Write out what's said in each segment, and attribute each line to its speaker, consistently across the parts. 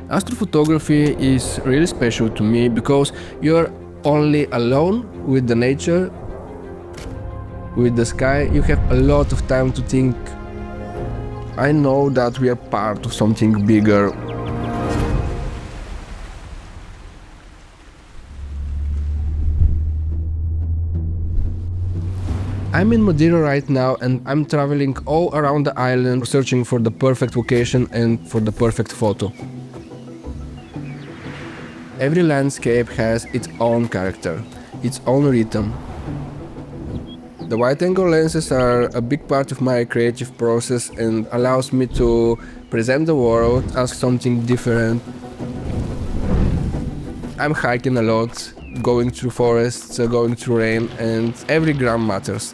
Speaker 1: Astrophotography is really special to me because you're only alone with the nature, with the sky. You have a lot of time to think. I know that we are part of something bigger. I'm in Madeira right now and I'm traveling all around the island searching for the perfect location and for the perfect photo. Every landscape has its own character, its own rhythm. The wide-angle lenses are a big part of my creative process and allows me to present the world as something different. I'm hiking a lot, going through forests, going through rain, and every gram matters.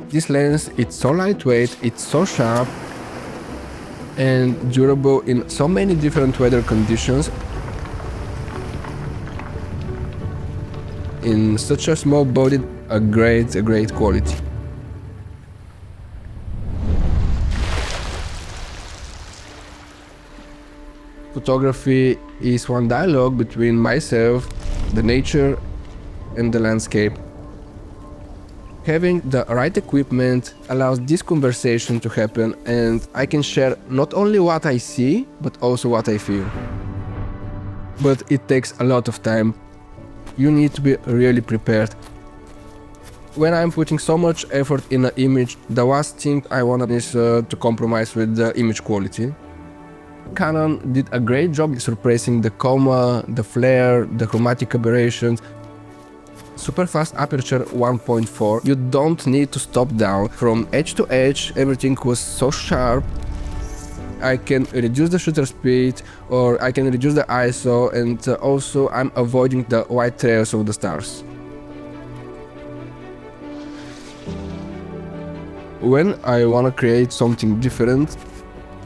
Speaker 1: This lens, it's so lightweight, it's so sharp and durable in so many different weather conditions. In such a small body, a great quality. Photography is one dialogue between myself, the nature, and the landscape. Having the right equipment allows this conversation to happen, and I can share not only what I see, but also what I feel. But it takes a lot of time. You need to be really prepared. When I'm putting so much effort in an image, the last thing I want is to compromise with the image quality. Canon did a great job suppressing the coma, the flare, the chromatic aberrations. Super fast aperture 1.4, you don't need to stop down. From edge to edge, everything was so sharp. I can reduce the shutter speed or I can reduce the ISO, and also I'm avoiding the white trails of the stars. When I want to create something different,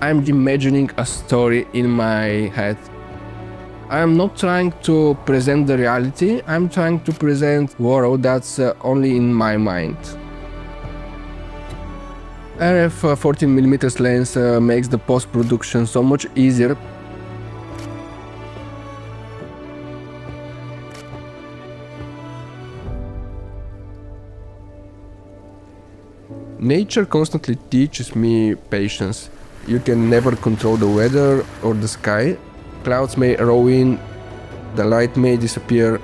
Speaker 1: I'm imagining a story in my head. I'm not trying to present the reality, I'm trying to present a world that's only in my mind. RF14mm lens makes the post-production so much easier. Nature constantly teaches me patience. You can never control the weather or the sky. Clouds may roll in, the light may disappear.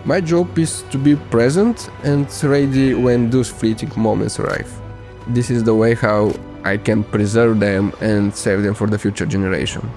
Speaker 1: My job is to be present and ready when those fleeting moments arrive. This is the way how I can preserve them and save them for the future generation.